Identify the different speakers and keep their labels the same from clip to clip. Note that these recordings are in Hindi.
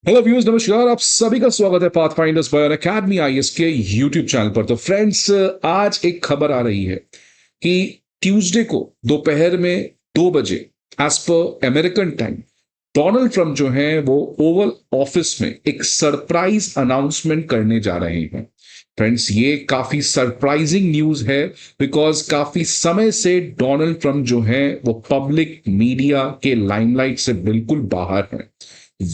Speaker 1: हेलो व्यूअर्स, नमस्कार। आप सभी का स्वागत है पाथफाइंडर्स बाय अनअकैडमी आईएएस के यूट्यूब चैनल पर। तो फ्रेंड्स, आज एक खबर आ रही है कि ट्यूसडे को दोपहर में 2 बजे as per American time Donald Trump जो है वो ओवल ऑफिस में एक सरप्राइज अनाउंसमेंट करने जा रहे हैं। फ्रेंड्स, ये काफी सरप्राइजिंग न्यूज है बिकॉज काफी समय से डोनाल्ड ट्रंप जो है वो पब्लिक मीडिया के लाइमलाइट से बिल्कुल बाहर है।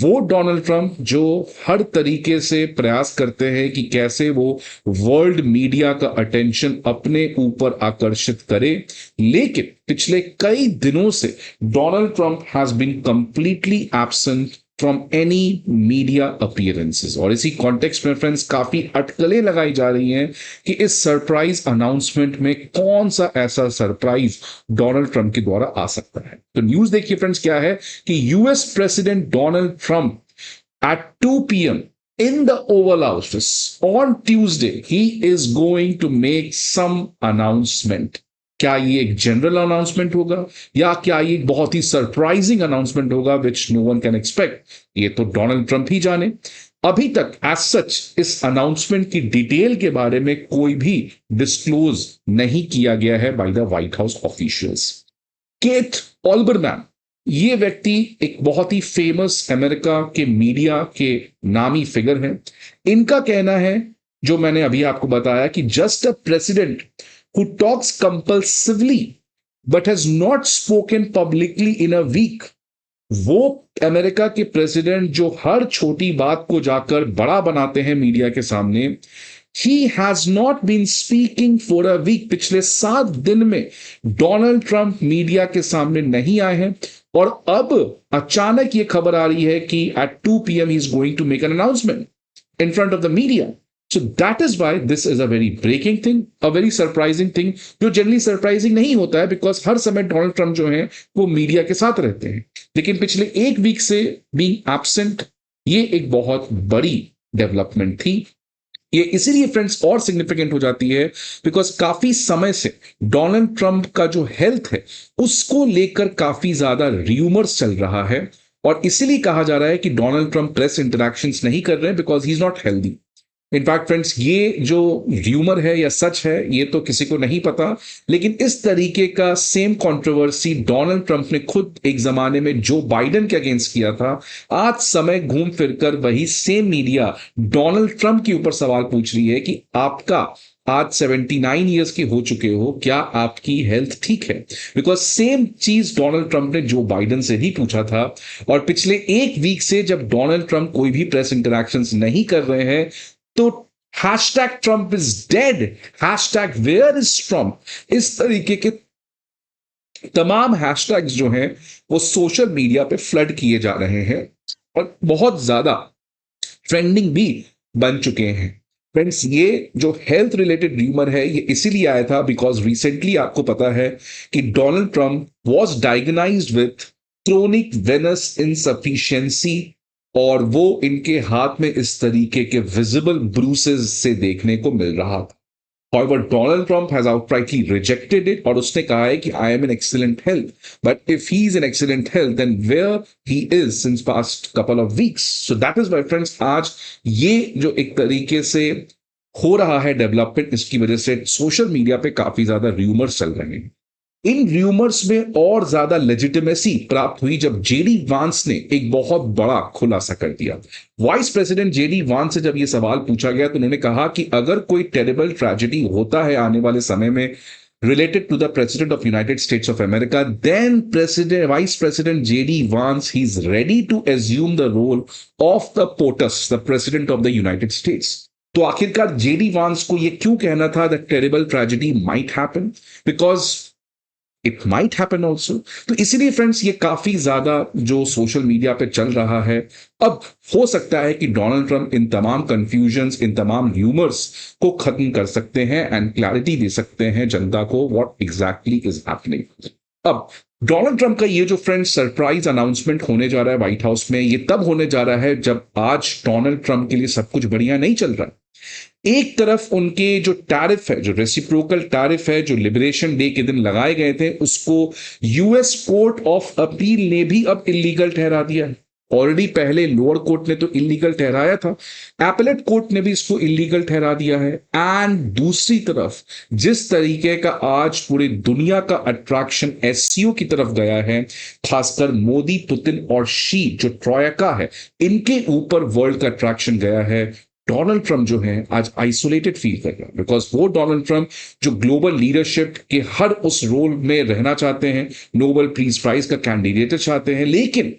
Speaker 1: वो डोनाल्ड ट्रंप जो हर तरीके से प्रयास करते हैं कि कैसे वो वर्ल्ड मीडिया का अटेंशन अपने ऊपर आकर्षित करे, लेकिन पिछले कई दिनों से Donald Trump has been completely absent from any media appearances. और इसी कॉन्टेक्स्ट में फ्रेंड्स काफी अटकलें लगाई जा रही हैं कि इस सरप्राइज अनाउंसमेंट में कौन सा ऐसा सरप्राइज डोनाल्ड ट्रंप के द्वारा आ सकता है। तो न्यूज देखिए फ्रेंड्स, क्या है कि US president Donald Trump at 2 p.m. in the Oval Office on Tuesday, he is going to make some announcement. क्या ये एक जनरल अनाउंसमेंट होगा या क्या ये एक बहुत ही सरप्राइजिंग अनाउंसमेंट होगा which no one can expect? ये तो डोनाल्ड ट्रंप ही जाने। अभी तक एज सच इस अनाउंसमेंट की डिटेल के बारे में कोई भी डिस्क्लोज नहीं किया गया है by the White House officials. Keith Olbermann, ये व्यक्ति एक बहुत ही फेमस अमेरिका के मीडिया के नामी फिगर हैं। इनका कहना है, जो मैंने अभी आपको बताया, कि just a president who talks compulsively but has not spoken publicly in a week. वो अमेरिका के प्रेसिडेंट जो हर छोटी बात को जाकर बड़ा बनाते हैं मीडिया के सामने, he has not been speaking for a week. पिछले 7 दिन में डोनाल्ड ट्रंप मीडिया के सामने नहीं आए हैं और अब अचानक ये खबर आ रही है कि at 2 p.m. He is going to make an announcement in front of the media. So that is why this is a very breaking thing, a very surprising thing, जो जनरली सरप्राइजिंग नहीं होता है बिकॉज हर समय डोनाल्ड ट्रंप जो है वो मीडिया के साथ रहते हैं। लेकिन पिछले एक वीक से बीइंग एब्सेंट, ये एक बहुत बड़ी डेवलपमेंट थी। ये इसीलिए फ्रेंड्स और सिग्निफिकेंट हो जाती है बिकॉज काफी समय से डोनाल्ड ट्रंप का जो हेल्थ है उसको लेकर काफी ज्यादा र्यूमर्स चल रहा है और इसीलिए कहा जा रहा है कि डोनाल्ड ट्रंप प्रेस इंटरैक्शंस नहीं कर रहे हैं because he is not healthy. In fact friends, ये जो र्यूमर है या सच है ये तो किसी को नहीं पता, लेकिन इस तरीके का सेम कंट्रोवर्सी डोनाल्ड ट्रंप ने खुद एक जमाने में जो बाइडेन के अगेंस्ट किया था। आज समय घूम फिरकर वही सेम मीडिया डोनाल्ड ट्रंप के ऊपर सवाल पूछ रही है कि आपका आज 79 ईयर्स के हो चुके हो, क्या आपकी हेल्थ ठीक है? बिकॉज सेम चीज डोनाल्ड ट्रंप ने जो बाइडेन से ही पूछा था। और पिछले एक वीक से जब डोनाल्ड ट्रंप कोई भी प्रेस इंटरैक्शंस नहीं कर रहे हैं तो hashtag Trump is dead, hashtag where is Trump, इस तरीके के तमाम हैशटैग्स जो हैं वो सोशल मीडिया पे फ्लड किए जा रहे हैं और बहुत ज्यादा ट्रेंडिंग भी बन चुके हैं। फ्रेंड्स, ये जो हेल्थ रिलेटेड र्यूमर है ये इसीलिए आया था बिकॉज रिसेंटली आपको पता है कि Donald Trump was diagnosed with chronic venous insufficiency और वो इनके हाथ में इस तरीके के विजिबल ब्रूसेस से देखने को मिल रहा था। However, Donald Trump has outrightly rejected it और उसने कहा है कि I am in excellent health. But if he is in excellent health, then where he is since past couple of weeks? So that is why, friends, आज ये जो एक तरीके से हो रहा है डेवलपमेंट, इसकी वजह से सोशल मीडिया पे काफी ज्यादा र्यूमर्स चल रहे हैं। इन र्यूमर्स में और ज्यादा लेजिटिमेसी प्राप्त हुई जब जेडी वांस ने एक बहुत बड़ा खुलासा कर दिया। वाइस प्रेसिडेंट जेडी वांस से जब यह सवाल पूछा गया तो उन्होंने कहा कि अगर कोई टेरिबल ट्रेजेडी होता है आने वाले समय में related to the president of United States of America, then Vice President J.D. Vance, he's ready to assume the role of the POTUS, the President of the United States. तो आखिरकार जेडी वांस को ये क्यों कहना था that terrible tragedy might happen? Because it might happen also. तो इसीलिए फ्रेंड्स ये काफी ज्यादा जो सोशल मीडिया पे चल रहा है। अब हो सकता है कि डोनाल्ड ट्रंप इन तमाम कंफ्यूजन्स, इन तमाम र्यूमर्स को खत्म कर सकते हैं एंड क्लैरिटी दे सकते हैं जनता को व्हाट एग्जैक्टली इज हैपनिंग। अब डोनाल्ड ट्रंप का ये जो फ्रेंड्स सरप्राइज अनाउंसमेंट होने जा रहा है व्हाइट हाउस में, ये तब होने जा रहा है जब आज डोनाल्ड ट्रंप के लिए सब कुछ बढ़िया नहीं चल रहा। एक तरफ उनके जो टैरिफ है, जो रेसिप्रोकल टैरिफ है, जो लिबरेशन डे के दिन लगाए गए थे, उसको यूएस कोर्ट ऑफ अपील ने भी अब इलीगल ठहरा दिया है। ऑलरेडी पहले लोअर कोर्ट ने तो इलीगल ठहराया था, एपेलेट कोर्ट ने भी इसको इलीगल ठहरा दिया है। एंड दूसरी तरफ जिस तरीके का आज पूरी दुनिया का अट्रैक्शन एससीओ की तरफ गया है, खासकर मोदी, पुतिन और शी जो ट्रोयका है, इनके ऊपर वर्ल्ड का अट्रैक्शन गया है। डोनाल्ड ट्रंप जो है आज आइसोलेटेड फील कर रहा है, बिकॉज वो डोनाल्ड ट्रंप जो ग्लोबल लीडरशिप के हर उस रोल में रहना चाहते हैं, नोबेल पीस प्राइज का कैंडिडेट चाहते हैं, लेकिन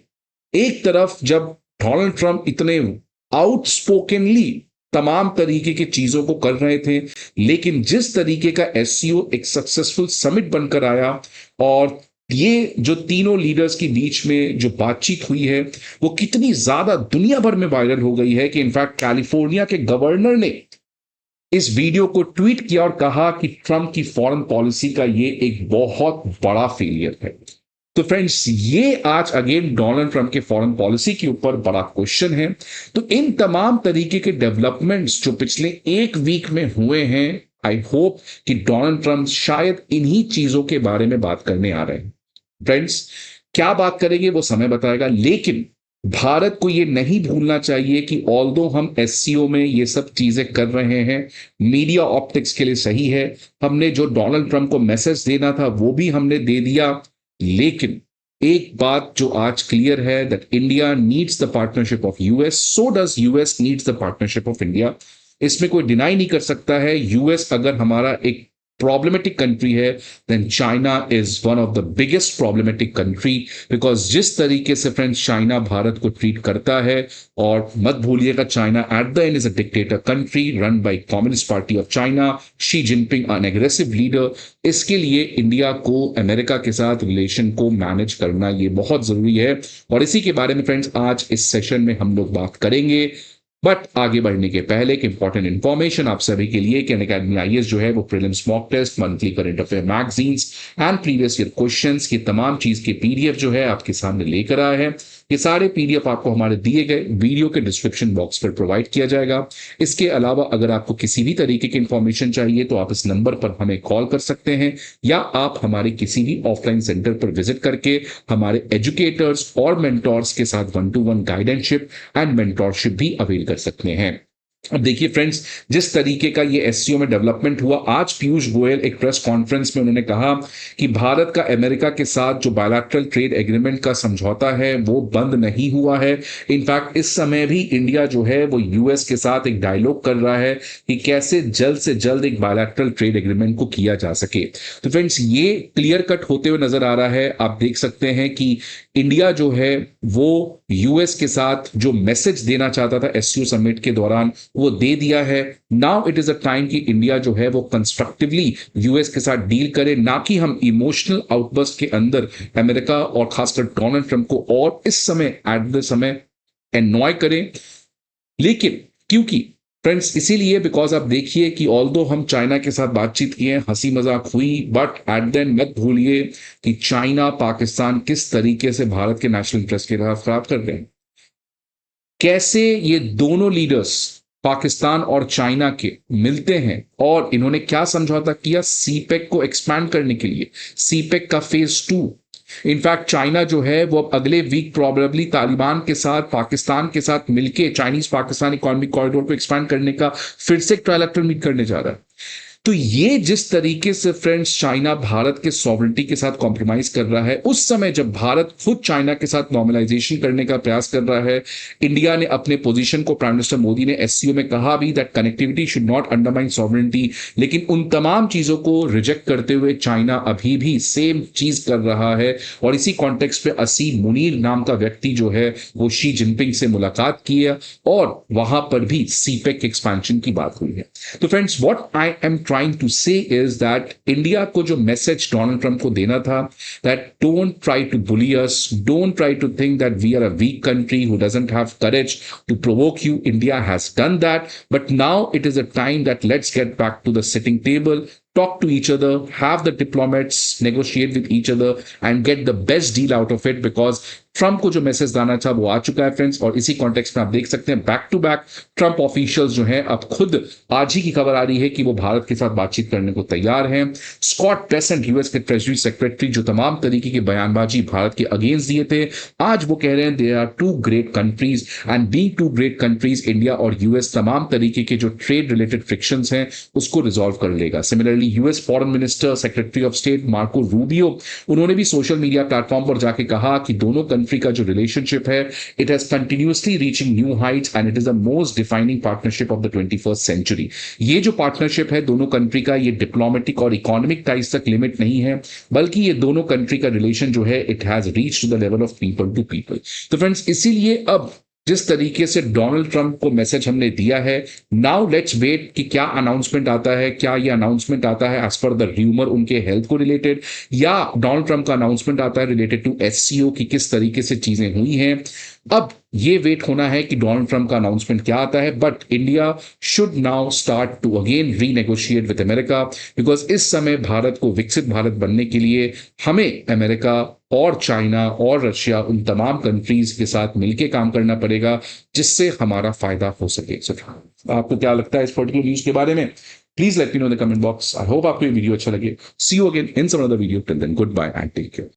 Speaker 1: एक तरफ जब डोनाल्ड ट्रंप इतने आउटस्पोकनली तमाम तरीके की चीजों को कर रहे थे, लेकिन जिस तरीके का एससीओ एक सक्सेसफुल समिट बनकर आया और ये जो तीनों लीडर्स के बीच में जो बातचीत हुई है वो कितनी ज्यादा दुनिया भर में वायरल हो गई है कि इनफैक्ट कैलिफोर्निया के गवर्नर ने इस वीडियो को ट्वीट किया और कहा कि ट्रंप की फॉरेन पॉलिसी का ये एक बहुत बड़ा फेलियर है। तो फ्रेंड्स, ये आज अगेन डोनाल्ड ट्रंप के फॉरेन पॉलिसी के ऊपर बड़ा क्वेश्चन है। तो इन तमाम तरीके के डेवलपमेंट्स जो पिछले एक वीक में हुए हैं, आई होप कि डोनाल्ड ट्रंप शायद इन्हीं चीजों के बारे में बात करने आ रहे हैं। फ्रेंड्स, क्या बात करेंगे वो समय बताएगा, लेकिन भारत को ये नहीं भूलना चाहिए कि ऑल्दो हम एससीओ में ये सब चीजें कर रहे हैं, मीडिया ऑप्टिक्स के लिए सही है, हमने जो डोनाल्ड ट्रंप को मैसेज देना था वो भी हमने दे दिया, लेकिन एक बात जो आज क्लियर है that India needs the partnership of US, so does US needs the partnership of India. इसमें कोई डिनाई नहीं कर सकता है, यूएस अगर हमारा एक प्रॉब्लमेटिक कंट्री है, then China is one of the biggest problematic country, because जिस तरीके से फ्रेंड्स चाइना भारत को ट्रीट करता है, और मत भूलिएगा China at the end is a dictator country run by communist party of China, Xi Jinping N aggressive leader. इसके लिए इंडिया को अमेरिका के साथ रिलेशन को मैनेज करना ये बहुत जरूरी है, और इसी के बारे में फ्रेंड्स आज इस सेशन में हम लोग बात करेंगे। बट आगे बढ़ने के पहले एक इंपॉर्टेंट इंफॉर्मेशन आप सभी के लिए कि अनअकैडमी आईएएस जो है वो prelims mock test, monthly current affair magazines and previous year questions की तमाम चीज के पीडीएफ जो है आपके सामने लेकर आया है। ये सारे पीडीएफ आपको हमारे दिए गए वीडियो के डिस्क्रिप्शन बॉक्स पर प्रोवाइड किया जाएगा। इसके अलावा अगर आपको किसी भी तरीके की इंफॉर्मेशन चाहिए तो आप इस नंबर पर हमें कॉल कर सकते हैं, या आप हमारे किसी भी ऑफलाइन सेंटर पर विजिट करके हमारे एजुकेटर्स और मेंटोर्स के साथ 1-to-1 गाइडेंसशिप एंड मेंटोरशिप भी अवेल कर सकते हैं। अब देखिए फ्रेंड्स, जिस तरीके का ये एससीओ में डेवलपमेंट हुआ, आज पीयूष गोयल एक प्रेस कॉन्फ्रेंस में उन्होंने कहा कि भारत का अमेरिका के साथ जो बायलैटरल ट्रेड एग्रीमेंट का समझौता है वो बंद नहीं हुआ है। इनफैक्ट इस समय भी इंडिया जो है वो यूएस के साथ एक डायलॉग कर रहा है कि कैसे जल्द से जल्द एक बायलैटरल ट्रेड एग्रीमेंट को किया जा सके। तो फ्रेंड्स, ये क्लियर कट होते हुए नजर आ रहा है। आप देख सकते हैं कि इंडिया जो है वो यूएस के साथ जो मैसेज देना चाहता था एससीओ समिट के दौरान वो दे दिया है। Now it is a time कि इंडिया जो है वो कंस्ट्रक्टिवली यूएस के साथ डील करे, ना कि हम इमोशनल आउटबर्स्ट के अंदर अमेरिका और खासकर डोनाल्ड ट्रंप को और इस समय एट द समय एनॉय करें। लेकिन क्योंकि फ्रेंड्स इसीलिए बिकॉज आप देखिए कि ऑल्दो हम चाइना के साथ बातचीत किए, हंसी मजाक हुई, बट एट देन मत भूलिए कि चाइना पाकिस्तान किस तरीके से भारत के नेशनल इंटरेस्ट के खिलाफ खराब कर रहे हैं। कैसे ये दोनों लीडर्स पाकिस्तान और चाइना के मिलते हैं और इन्होंने क्या समझौता किया सीपेक को एक्सपैंड करने के लिए, सीपेक का फेज 2। इनफैक्ट चाइना जो है वो अब अगले वीक प्रॉबेबली तालिबान के साथ, पाकिस्तान के साथ मिलके चाइनीज पाकिस्तान इकोनॉमिक कॉरिडोर को एक्सपैंड करने का फिर से ट्रायलैटरल मीट करने जा रहा है। तो ये जिस तरीके से फ्रेंड्स चाइना भारत के सॉवरेनिटी के साथ कॉम्प्रोमाइज कर रहा है, उस समय जब भारत खुद चाइना के साथ नॉर्मलाइजेशन करने का प्रयास कर रहा है, इंडिया ने अपने पोजीशन को, प्राइम मिनिस्टर मोदी ने एससीओ में कहा भी that connectivity should not undermine sovereignty, लेकिन उन तमाम चीजों को रिजेक्ट करते हुए चाइना अभी भी सेम चीज कर रहा है। और इसी कॉन्टेक्स्ट पे असीम मुनीर नाम का व्यक्ति जो है वो शी जिनपिंग से मुलाकात की है और वहां पर भी सीपेक एक्सपेंशन की बात हुई है। तो friends, what I am trying to say is that India को जो मैसेज डोनाल्ड ट्रंप को देना था, that don't try to bully us, don't try to think that we are a weak country who doesn't have courage to provoke you. India has done that, but now it is a time that let's get back to the sitting table, talk to each other, have the diplomats negotiate with each other and get the best deal out of it, because Trump को जो मैसेज लाना था वो आ चुका है फ्रेंड्स, और इसी कॉन्टेक्स्ट में आप देख सकते हैं back to back Trump officials जो हैं अब खुद आज ही की खबर आ रही है कि वो भारत के साथ बातचीत करने को तैयार हैं। स्कॉट बेसेंट यूएस के ट्रेजरी सेक्रेटरी जो तमाम तरीके की बयानबाजी भारत के अगेंस्ट दिए थे, आज वो कह रहे हैं there are two great countries and being two great countries India और यूएस तमाम तरीके के जो ट्रेड रिलेटेड फ्रिक्शंस हैं उसको रिजॉल्व कर लेगा। Similarly US foreign minister secretary of state Marco Rubio, उन्होंने भी सोशल मीडिया प्लेटफॉर्म पर जाके कहा कि दोनों कंट्री का जो रिलेशनशिप है it has continuously reaching new heights and it is the most defining partnership of the 21st century. ये जो पार्टनरशिप है दोनों कंट्री का, ये डिप्लोमेटिक और इकोनॉमिक टाइज तक लिमिट नहीं है, बल्कि ये दोनों कंट्री का रिलेशन जो है it has reach to the level of people to people. तो फ्रेंड्स इसीलिए अब जिस तरीके से डोनाल्ड ट्रंप को मैसेज हमने दिया है, नाउ लेट्स वेट कि क्या अनाउंसमेंट आता है, क्या ये अनाउंसमेंट आता है एज पर द र्यूमर उनके हेल्थ को रिलेटेड, या डोनाल्ड ट्रंप का अनाउंसमेंट आता है रिलेटेड टू एससीओ की किस तरीके से चीजें हुई हैं। अब ये वेट होना है कि डोनाल्ड ट्रंप का अनाउंसमेंट क्या आता है, but India should now start to again renegotiate with America, because इस समय भारत को विकसित भारत बनने के लिए हमें अमेरिका और चाइना और रशिया उन तमाम कंट्रीज के साथ मिलकर काम करना पड़ेगा जिससे हमारा फायदा हो सके। आपको क्या लगता है इस पर्टिकुलर न्यूज के बारे में? Please let me know in the comment box. I hope आपको ये वीडियो अच्छा लगे। See you again in some other video. Till then good bye and take care.